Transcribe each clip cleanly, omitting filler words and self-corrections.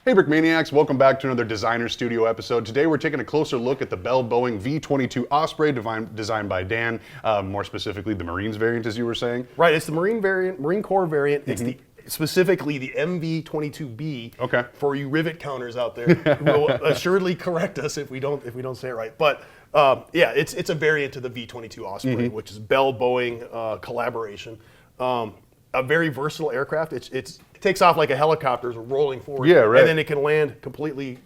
Hey Brickmaniacs, welcome back to another Designer Studio episode. Today we're taking a closer look at the Bell Boeing V-22 Osprey designed by Dan, more specifically the Marines variant, as you were saying. Right, it's the Marine Corps variant. It's specifically the MV-22B. Okay. For you rivet counters out there, who will assuredly correct us if we don't say it right. But yeah, it's a variant to the V-22 Osprey, which is Bell Boeing collaboration. A very versatile aircraft. It takes off like a helicopter, rolling forward. Yeah, right. And then it can land completely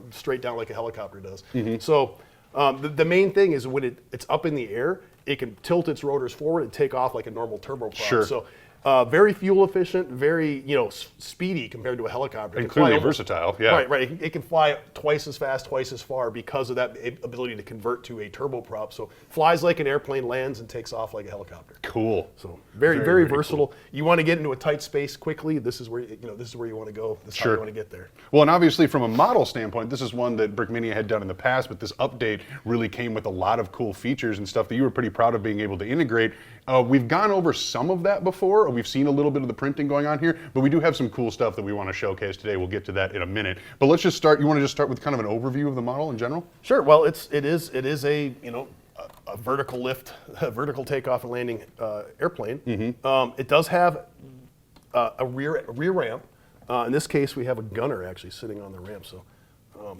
straight down like a helicopter does. So the main thing is when it's up in the air, it can tilt its rotors forward and take off like a normal turboprop. Sure. So very fuel efficient, very speedy compared to a helicopter. And clearly versatile. Yeah. Right. It can fly twice as fast, twice as far because of that ability to convert to a turboprop. So flies like an airplane, lands and takes off like a helicopter. Cool. So very versatile. Cool. You want to get into a tight space quickly. This is where this is where you want to go. This is how you want to get there. Well, and obviously from a model standpoint, this is one that Brickmania had done in the past, but this update really came with a lot of cool features and stuff that you were pretty proud of being able to integrate. We've gone over some of that before. We've seen a little bit of the printing going on here, but we do have some cool stuff that we want to showcase today. We'll get to that in a minute. But let's just start. You want to just start with kind of an overview of the model in general? Sure. Well, it is a a vertical lift, a vertical takeoff and landing airplane. It does have a rear ramp. In this case, we have a gunner actually sitting on the ramp. So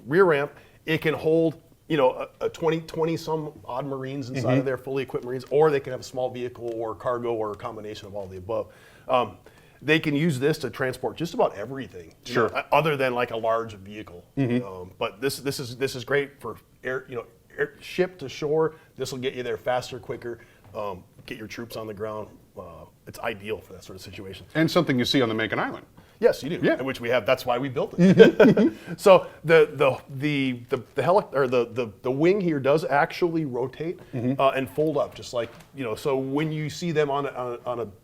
rear ramp. It can hold a 20 some odd Marines inside of there, fully equipped Marines, or they can have a small vehicle or cargo or a combination of all the above. They can use this to transport just about everything, other than like a large vehicle. But this is great for ship to shore. This will get you there faster, quicker. Get your troops on the ground. It's ideal for that sort of situation. And something you see on the Macon Island. Yes, you do. Yeah. Which we have. That's why we built it. So the wing here does actually rotate and fold up, just like So when you see them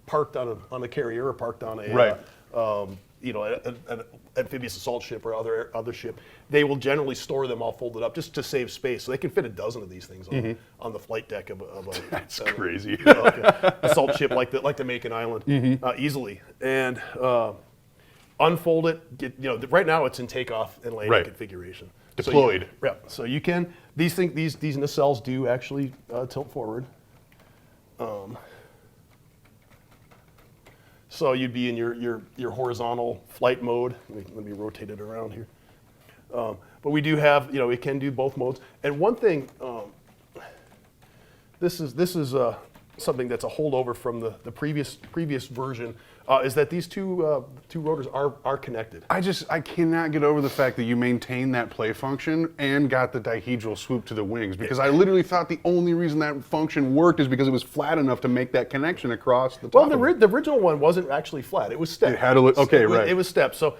parked on a carrier or parked on an amphibious assault ship or other ship, they will generally store them all folded up just to save space. So they can fit a dozen of these things on the flight deck of a That's crazy. Like a assault ship like the Macon Island easily. And unfold it. Right now it's in takeoff and landing configuration. Deployed. So you can these nacelles do actually tilt forward. So you'd be in your horizontal flight mode. Let me rotate it around here. But we do have it can do both modes. And one thing, this is something that's a holdover from the previous version. Is that these two rotors are connected. I cannot get over the fact that you maintain that play function and got the dihedral swoop to the wings, because I literally thought the only reason that function worked is because it was flat enough to make that connection across the top. Well, the original one wasn't actually flat. It was stepped. It had right. It was stepped. So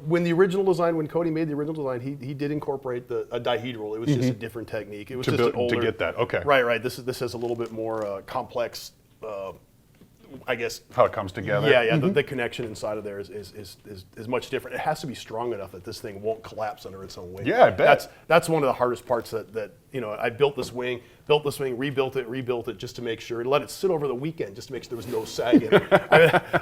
when the original design, when Cody made the original design, he did incorporate a dihedral. It was just a different technique. It was just an older, to get that. Okay. Right. This has a little bit more complex. I guess how it comes together. Yeah. The connection inside of there is much different. It has to be strong enough that this thing won't collapse under its own weight. Yeah, I bet. That's one of the hardest parts that I built this wing, rebuilt it just to make sure, and let it sit over the weekend just to make sure there was no sag in it.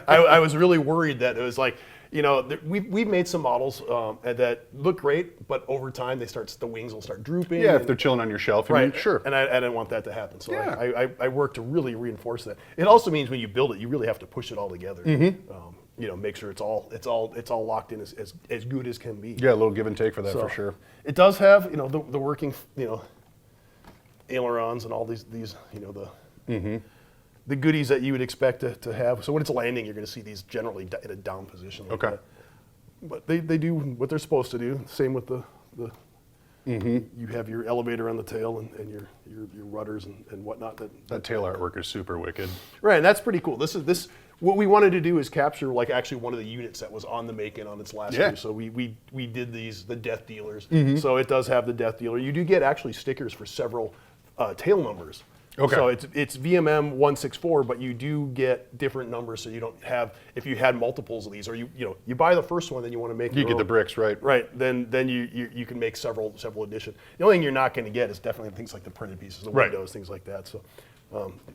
I was really worried that it was like, we've made some models that look great, but over time the wings will start drooping. Yeah, if they're chilling on your shelf, right? Sure. And I didn't want that to happen, so I worked to really reinforce that. It also means when you build it, you really have to push it all together. Make sure it's all locked in as good as can be. Yeah, a little give and take for that for sure. It does have the working ailerons and all these the goodies that you would expect to have. So when it's landing, you're going to see these generally in a down position. Like that. But they do what they're supposed to do. Same with the you have your elevator on the tail and your rudders and whatnot. That tail artwork is super wicked. Right, and that's pretty cool. This what we wanted to do is capture actually one of the units that was on the Macon on its last year. So we did the death dealers. So it does have the death dealer. You do get actually stickers for several tail numbers. Okay. So it's VMM 164, but you do get different numbers, so you don't have, if you had multiples of these, or you buy the first one, then you want to make you get own. The bricks, right? Right. Then you can make several editions. The only thing you're not going to get is definitely things like the printed pieces, the windows, things like that. So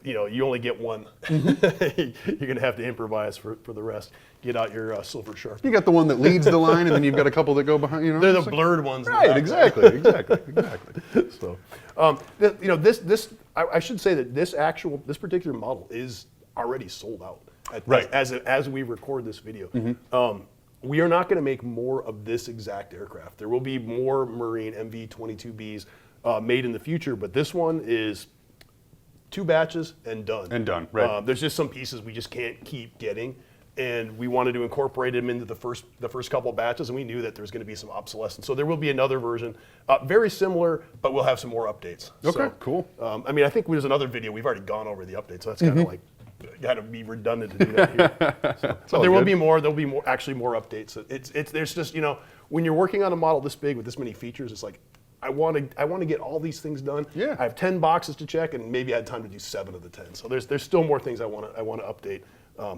You know, you only get one. You're going to have to improvise for the rest. Get out your silver sharp. You got the one that leads the line, and then you've got a couple that go behind. You know, They're the blurred ones. right? Exactly. So, you know, I should say that this particular model is already sold out. Right. As we record this video. We are not going to make more of this exact aircraft. There will be more Marine MV-22Bs made in the future, but this one is 2 batches and done. And done, right. There's just some pieces we just can't keep getting, and we wanted to incorporate them into the first couple batches, and we knew that there's going to be some obsolescence. So there will be another version, very similar, but we'll have some more updates. Okay, So, cool. I mean, I think there's another video. We've already gone over the updates, so that's kind of like, got to be redundant to do that here. So, but there will be more. There'll be more, actually more updates. There's just, you know, when you're working on a model this big with this many features, it's like, I want to get all these things done. Yeah. I have 10 boxes to check, and maybe I had time to do 7 of the 10. So there's still more things I want to update.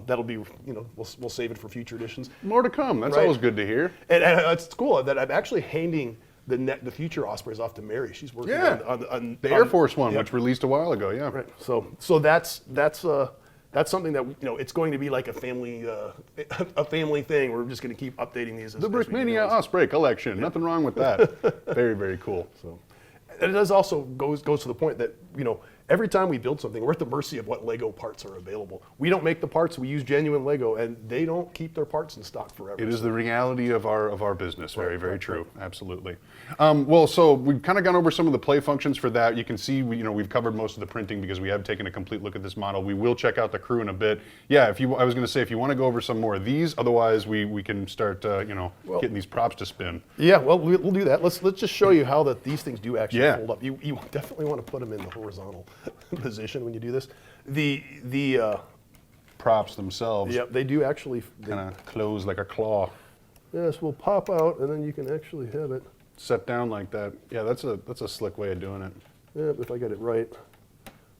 That'll be, you know, we'll save it for future editions. More to come. That's Right. always good to hear. And it's cool that I'm actually handing the future Ospreys off to Mary. She's working on the Air Force one, yeah. which released a while ago. Yeah. Right. So that's something that, you know, it's going to be like a family thing. We're just going to keep updating these. The Brickmania Osprey collection. Nothing wrong with that. Very, very cool. So, and it does also goes to the point that, you know, every time we build something, we're at the mercy of what Lego parts are available. We don't make the parts; we use genuine Lego, and they don't keep their parts in stock forever. It is the reality of our business. Very, very true. Absolutely. Well, so we've kind of gone over some of the play functions for that. You can see, you know, we've covered most of the printing because we have taken a complete look at this model. We will check out the crew in a bit. Yeah, I was going to say, if you want to go over some more of these, otherwise we can start, you know, getting these props to spin. Yeah, well, we'll do that. Let's just show you how these things do actually fold up. You definitely want to put them in the horizontal position when you do this. The props themselves. Yeah, they do actually kind of close like a claw. Yes, will pop out, and then you can actually have it set down like that. Yeah, that's a slick way of doing it. Yeah, if I get it right.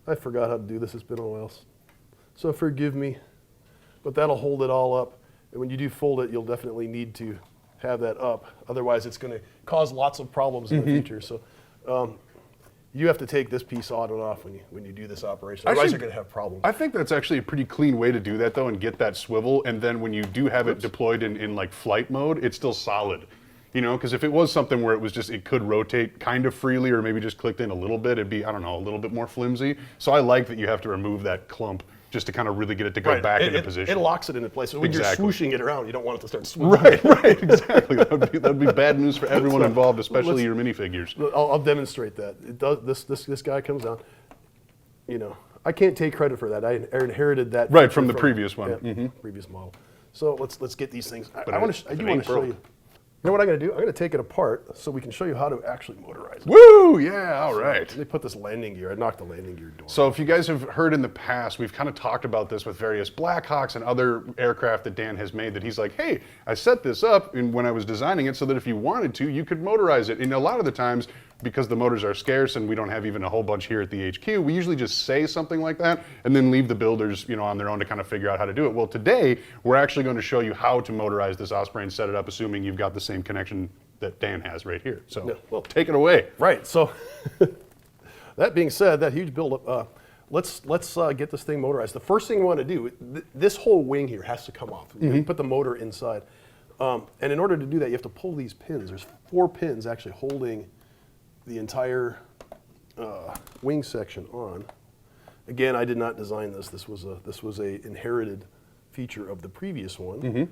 I forgot how to do this. It's been a while, so forgive me. But that'll hold it all up. And when you do fold it, you'll definitely need to have that up. Otherwise, it's going to cause lots of problems in the future. So. You have to take this piece on and off when you do this operation. Otherwise, you're going to have problems. I think that's actually a pretty clean way to do that, though, and get that swivel. And then when you do have it deployed in like flight mode, it's still solid. You know, because if it was something where it could rotate kind of freely or maybe just clicked in a little bit, it'd be, I don't know, a little bit more flimsy. So I like that you have to remove that clump just to kind of really get it to go back into position. It locks it into place. So when you're swooshing it around, you don't want it to start swooshing. Right, exactly. That'd be bad news for everyone involved, especially your minifigures. I'll demonstrate that. It does. This guy comes down. You know, I can't take credit for that. I inherited that. Right, from the previous one. Yeah, previous model. So let's get these things. I do want to show you. You know what I'm going to do? I'm going to take it apart so we can show you how to actually motorize it. Woo! Yeah, all right. Let me put this landing gear. I knocked the landing gear door. So if you guys have heard in the past, we've kind of talked about this with various Blackhawks and other aircraft that Dan has made, that he's like, hey, I set this up when I was designing it so that if you wanted to, you could motorize it. And a lot of the times, because the motors are scarce and we don't have even a whole bunch here at the HQ, we usually just say something like that and then leave the builders, you know, on their own to kind of figure out how to do it. Well, today we're actually going to show you how to motorize this Osprey and set it up, assuming you've got the same connection that Dan has right here. So, well, take it away. Right. So, that being said, that huge buildup. Let's get this thing motorized. The first thing we want to do, this whole wing here has to come off. You put the motor inside, and in order to do that, you have to pull these pins. There's 4 pins actually holding the entire wing section on. Again, I did not design this. This was a inherited feature of the previous one.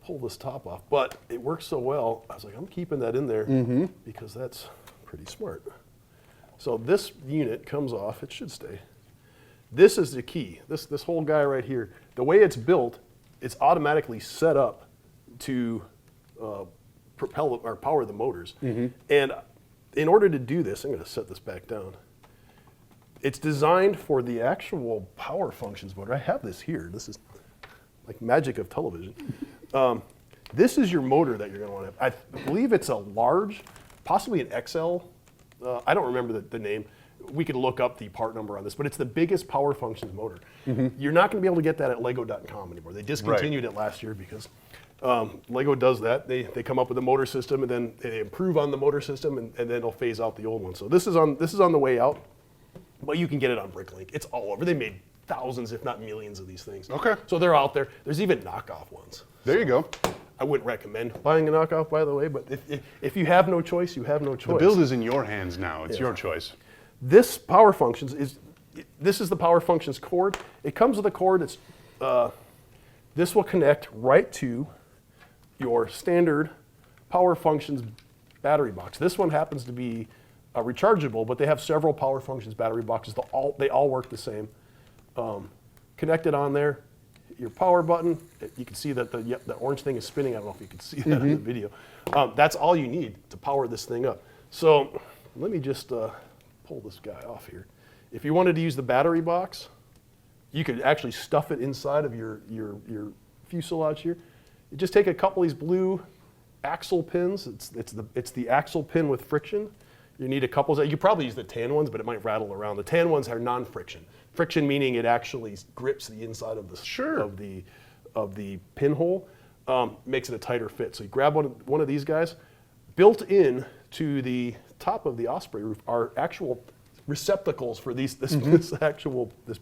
Pull this top off, but it works so well. I was like, I'm keeping that in there because that's pretty smart. So this unit comes off. It should stay. This is the key. This whole guy right here. The way it's built, it's automatically set up to propel or power the motors. And in order to do this, I'm going to set this back down. It's designed for the actual power functions motor. I have this here. This is like magic of television. This is your motor that you're going to want to have. I believe it's a large, possibly an XL. I don't remember the name. we could look up the part number on this, but it's the biggest power functions motor. You're not going to be able to get that at Lego.com anymore. They discontinued it last year because Lego does that. They come up with a motor system and then they improve on the motor system and then they'll phase out the old one. So this is on the way out, but you can get it on Bricklink. It's all over. They made thousands, if not millions, of these things. Okay. So they're out there. There's even knockoff ones. There you go. I wouldn't recommend buying a knockoff, by the way, but if you have no choice, you have no choice. The build is in your hands now. It's your choice. This power functions this is the power functions cord. It comes with a cord. This will connect right to your standard power functions battery box. This one happens to be rechargeable, but they have several power functions battery boxes. They all work the same. Connected on there, your power button. You can see that the orange thing is spinning. I don't know if you can see that in the video. That's all you need to power this thing up. So let me just pull this guy off here. If you wanted to use the battery box, you could actually stuff it inside of your fuselage here. You just take a couple of these blue axle pins. It's the axle pin with friction. You need a couple. You could probably use the tan ones, but it might rattle around. The tan ones are non-friction. Friction meaning it actually grips the inside of the pinhole, makes it a tighter fit. So you grab one of these guys. Built in to the top of the Osprey roof are actual receptacles for this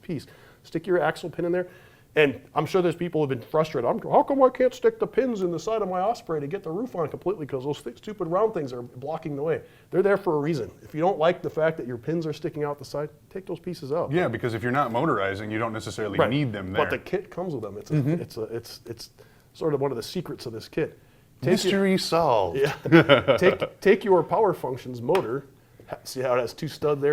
piece. Stick your axle pin in there. And I'm sure there's people who have been frustrated. How come I can't stick the pins in the side of my Osprey to get the roof on completely because those stupid round things are blocking the way? They're there for a reason. If you don't like the fact that your pins are sticking out the side, take those pieces out. Yeah, because if you're not motorizing, you don't necessarily need them there. But the kit comes with them. It's sort of one of the secrets of this kit. Mystery solved. Yeah. Take your power functions motor. See how it has two stud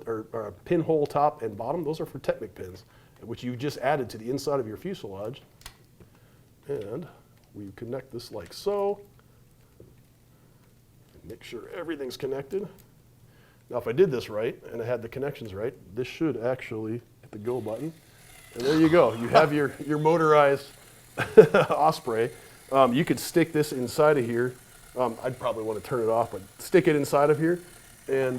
or a pinhole top and bottom? Those are for Technic pins, which you just added to the inside of your fuselage. And we connect this like so. Make sure everything's connected. Now if I did this right and I had the connections right, this should actually hit the go button. And there you go. You have your motorized Osprey. You could stick this inside of here. I'd probably want to turn it off, but stick it inside of here and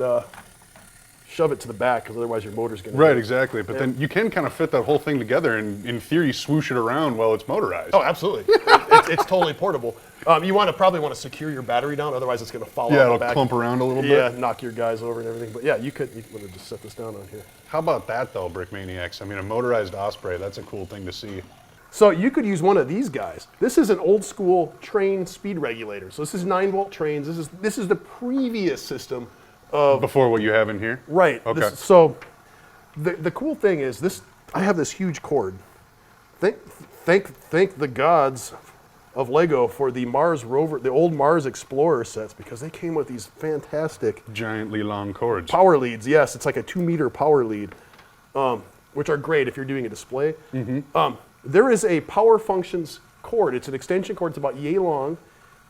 shove it to the back because otherwise your motor's going to... Right, exactly. But then you can kind of fit that whole thing together and, in theory, swoosh it around while it's motorized. Oh, absolutely. it's totally portable. You probably want to secure your battery down, otherwise it's going to fall out the back. Yeah, it'll clump around a little bit. Yeah, knock your guys over and everything. But yeah, you want to just set this down on here. How about that, though, Brickmaniacs? I mean, a motorized Osprey, that's a cool thing to see. So you could use one of these guys. This is an old school train speed regulator. So this is 9-volt trains. This is the previous system of... Before what you have in here? Right. Okay. So the cool thing is this. I have this huge cord. Thank the gods of Lego for the Mars rover, the old Mars Explorer sets, because they came with these fantastic giantly long cords. Power leads. Yes, it's like a 2-meter power lead, which are great if you're doing a display. There is a power functions cord. It's an extension cord. It's about yay long,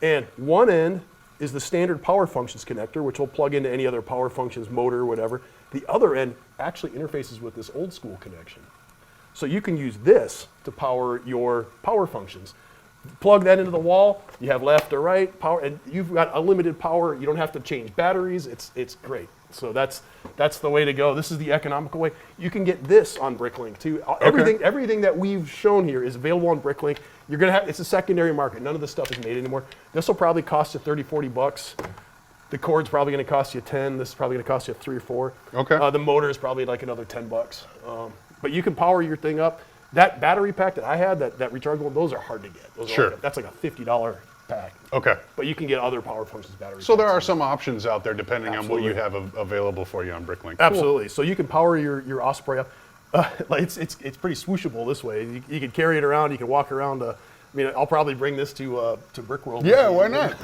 and one end is the standard power functions connector, which will plug into any other power functions motor or whatever. The other end actually interfaces with this old school connection. So you can use this to power your power functions. Plug that into the wall, you have left or right power, and you've got unlimited power. You don't have to change batteries. It's great. So that's the way to go. This is the economical way. You can get this on Bricklink too. Everything that we've shown here is available on Bricklink. You're gonna have, it's a secondary market. None of this stuff is made anymore. This will probably cost you $30-40. The cord's probably gonna cost you 10. This is probably gonna cost you 3 or 4. Okay. The motor is probably like another $10. But you can power your thing up. That battery pack that I had, that rechargeable, those are hard to get. That's like a $50 pack. Okay. But you can get other power functions batteries. So there are some options out there depending on what you have available for you on Bricklink. Absolutely. Cool. So you can power your Osprey up. It's pretty swooshable this way. You can carry it around. You can walk around. I mean, I'll probably bring this to Brickworld. Yeah, why not?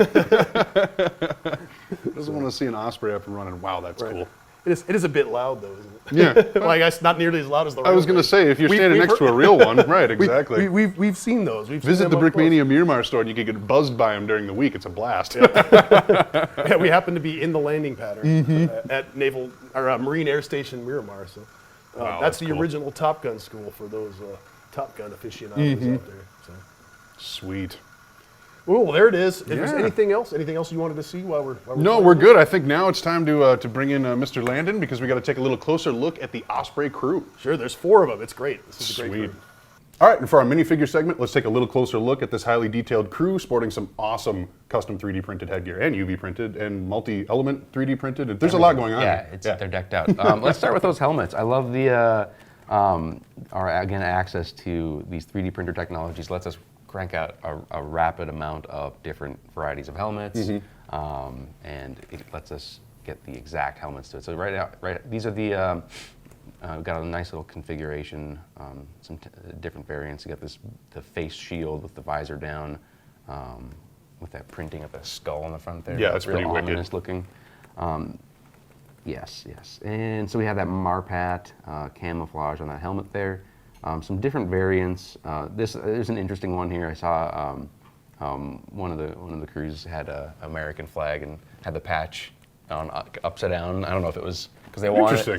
Doesn't want to see an Osprey up and running. Wow, that's cool. It is a bit loud though, isn't it? Yeah. Well, I guess not nearly as loud as the real I was going to say, if you're standing next to a real one, right, exactly. We've seen those. Visit the Brickmania Miramar store and you can get buzzed by them during the week. It's a blast. Yeah, we happen to be in the landing pattern at Marine Air Station Miramar. So wow, that's the original Top Gun school for those Top Gun aficionados out there. So. Sweet. Oh, there it is. If there's Yeah. anything else you wanted to see while we're No, playing we're this? good. I think now it's time to bring in Mr. Landon because we got to take a little closer look at the Osprey crew. Sure, there's 4 of them. It's great. This is a great Sweet. crew. All right, and for our minifigure segment, let's take a little closer look at this highly detailed crew sporting some awesome custom 3D printed headgear and UV printed and multi-element 3D printed. There's a lot going on. Yeah, here. they're decked out. Let's start with those helmets. I love the our again access to these 3D printer technologies lets us crank out a rapid amount of different varieties of helmets, and it lets us get the exact helmets to it. So these are the we've got a nice little configuration, some different variants. You got the face shield with the visor down, with that printing of the skull on the front there. Yeah, that's real pretty wicked. ominous looking. Yes. And so we have that Marpat camouflage on that helmet there. Some different variants. There's an interesting one here. I saw one of the crews had an American flag and had the patch on upside down. I don't know if it was because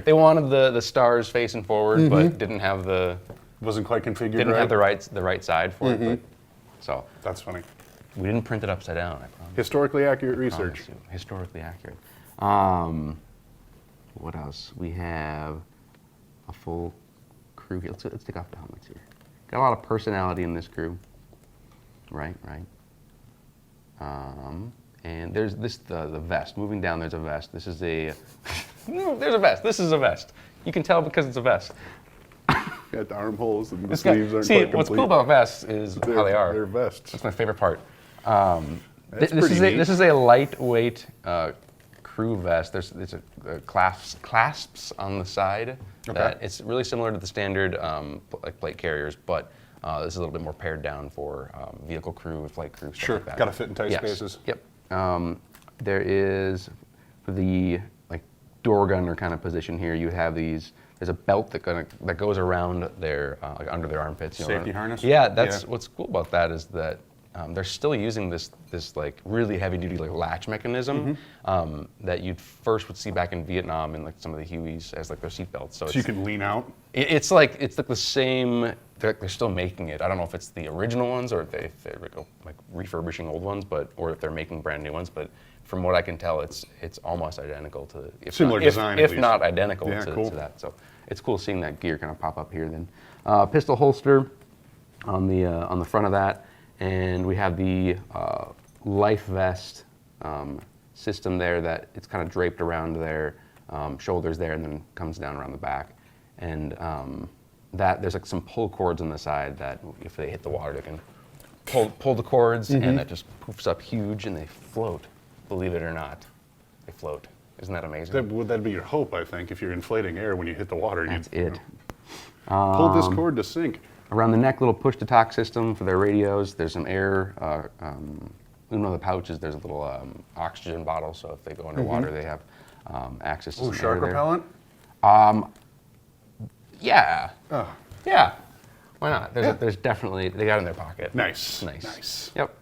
they wanted the stars facing forward, but didn't have Wasn't quite configured didn't right. have the right side for it. But, so That's funny. we didn't print it upside down. I promise. Historically accurate Promise research. you. Historically accurate. What else? We have a full crew here. Let's take off the helmets here. Got a lot of personality in this crew. Right. And there's the vest. Moving down, there's a vest. This is a there's a vest. This is a vest. You can tell because it's a vest. Got the armholes and the It's got- sleeves aren't see, quite complete. what's cool about vests is how they are. They're vests. That's my favorite part. That's This pretty neat. is a lightweight crew vest. There's a clasps on the side. That it's really similar to the standard like plate carriers, but this is a little bit more pared down for vehicle crew, flight crew, stuff Sure, like that. gotta fit in tight Yes. spaces. Yep. There is for the like door gunner kind of position here. You have these. There's a belt that goes around their like under their armpits. You know, Safety harness? Yeah, that's Yeah. what's cool about that is that they're still using this like really heavy duty like latch mechanism that you'd first would see back in Vietnam in like some of the Hueys as like their seatbelts. So So you can lean out. it's like the same. They're still making it. I don't know if it's the original ones or if they're like refurbishing old ones, or if they're making brand new ones. But from what I can tell, it's almost identical to Similar design, at if least. not identical Yeah, cool. to that. So it's cool seeing that gear kind of pop up here. Then pistol holster on the front of that, and we have the life vest system there that it's kind of draped around their shoulders there, and then comes down around the back, and that there's like some pull cords on the side that if they hit the water, they can pull the cords, and that just poofs up huge, and they float. Believe it or not, they float. Isn't that amazing? That'd be your hope, I think, if you're inflating air when you hit the water. That's you it. Pull this cord to sink. Around the neck, little push-to-talk system for their radios. There's some air. In one of the pouches, there's a little oxygen bottle, so if they go underwater, they have access to Ooh, some shark air there. repellent? Yeah. Oh, Yeah. Why not? There's definitely, they got it in their pocket. nice. Nice. Yep.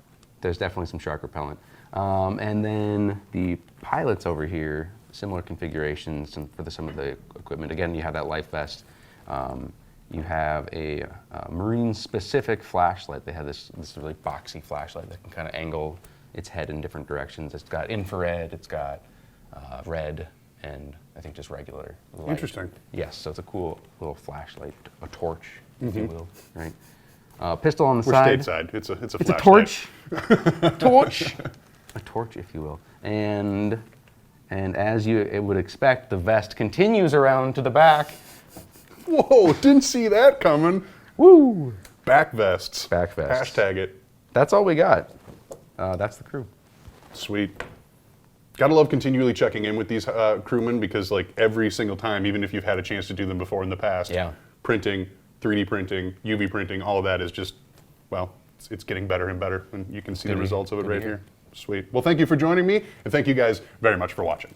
There's definitely some shark repellent. And then the pilots over here, similar configurations for some of the equipment. Again, you have that life vest. You have a marine-specific flashlight. They have this really boxy flashlight that can kind of angle its head in different directions. It's got infrared, it's got red, and I think just regular light. Interesting. Yes, so it's a cool little flashlight, a torch, if you will, right? Pistol on the We're side. stateside. It's a It's flashlight. a torch. Torch. A torch, if you will. And as it would expect, the vest continues around to the back. Whoa, didn't see that coming. Woo! Back vests. Back vests. Hashtag it. That's all we got. That's the crew. Sweet. Gotta love continually checking in with these crewmen because, like, every single time, even if you've had a chance to do them before in the past, Yeah. printing, 3D printing, UV printing, all of that is just, well, it's getting better and better, and you can see Good the to- results of it good to right hear. here. Sweet. Well, thank you for joining me, and thank you guys very much for watching.